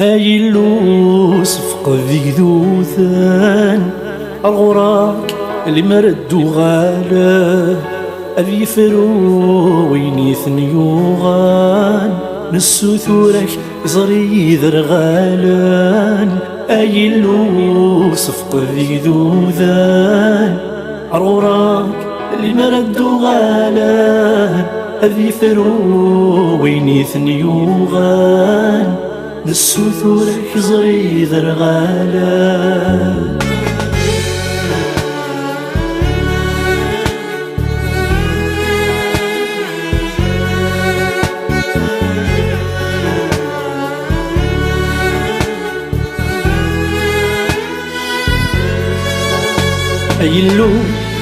هاي اللوس فق ذيك ذوثان الغراك اللي مردو غالا أبي فرو ويني ثنيوغان نسو ثورك يزري ذرغالان هاي اللوس فق ذيك ذوثان الغراك اللي مردو غالا أبي فرو ويني ثنيوغان نسو ثورك يزري ذرغالان أيلو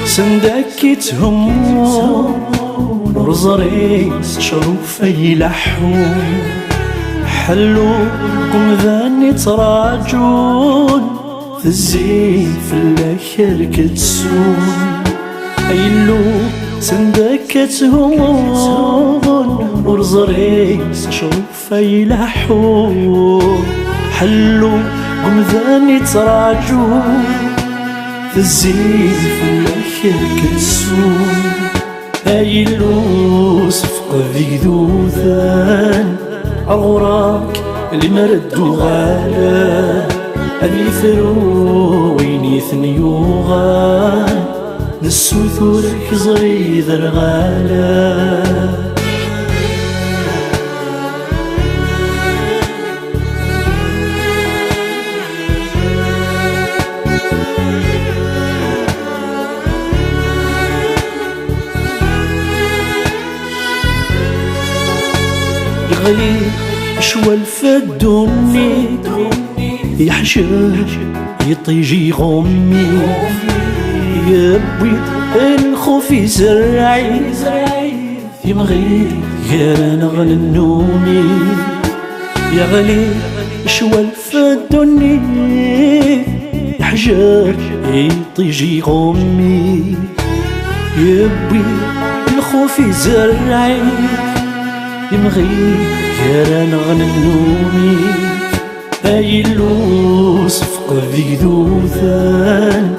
سندك تهمو نور زريس شروف يلحون حلو قم ذاني تراجون في الزين في الاخر كتسون أيلو سندك تهمون نور زريس شروف يلحون حلو قم ذاني تراجون في الزين في الاخر كتسون هاي اللوس فق ذيك ذوثان الغراك اللي مردو غالا أبي فرو ويني ثنيوغان نسو ثورك يزري ذرغالا يغلي شوال فدوني يحشر يطيجي غمي يبوي الخوف يزرعي يمغي غير نغل النومي يغلي شوال فدوني يحشر يطيجي غمي يبوي الخوف يزرعي يمغي غير نغن النومي هاي اللوس فق ذيك ذوثان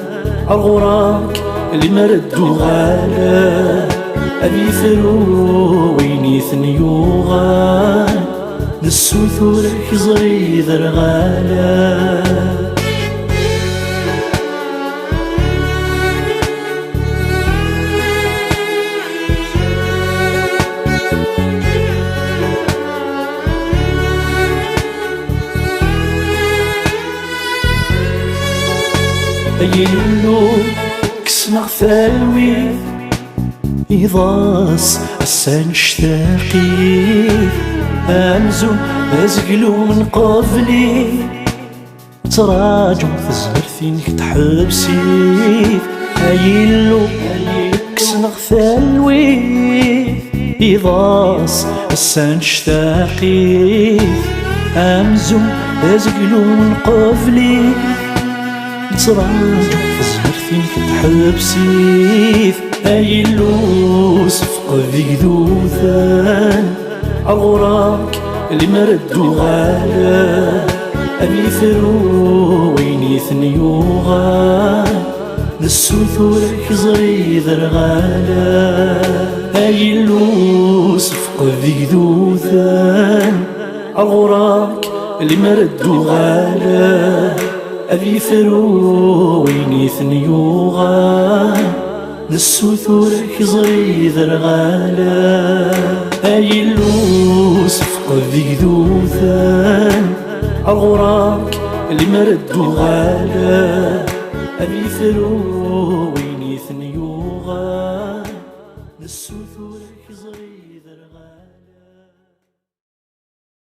الغراك اللي مردو غالا أبي فرو ويني ثنيوغان نسو ثورك يزري ذرغالا أيلو كسنغ ثالوي يضاس السان شتاقي أمزو أزقلو من قبلي تراجو في الزرثينك تحبسي أيلو كسنغ ثالوي يضاس السان شتاقي أمزو أزقلو من قبلي تراجع في الزهرثينك تحبسي هاي اللوس فق ذيك ذوثان الغراك اللي مردو غالا أبي فرو ويني ثنيوغان نسو ثورك يزري ذرغالا هاي اللوس فق ذيك ذوثان الغراك اللي مردو غالا أبي فرو ويني ثنيوغان نسو ثورك يزري ذرغالا هاي اللوس فق ذيك ذوثان الغراك اللي مردو غالا أبي فرو ويني ثنيوغان نسو ثورك يزري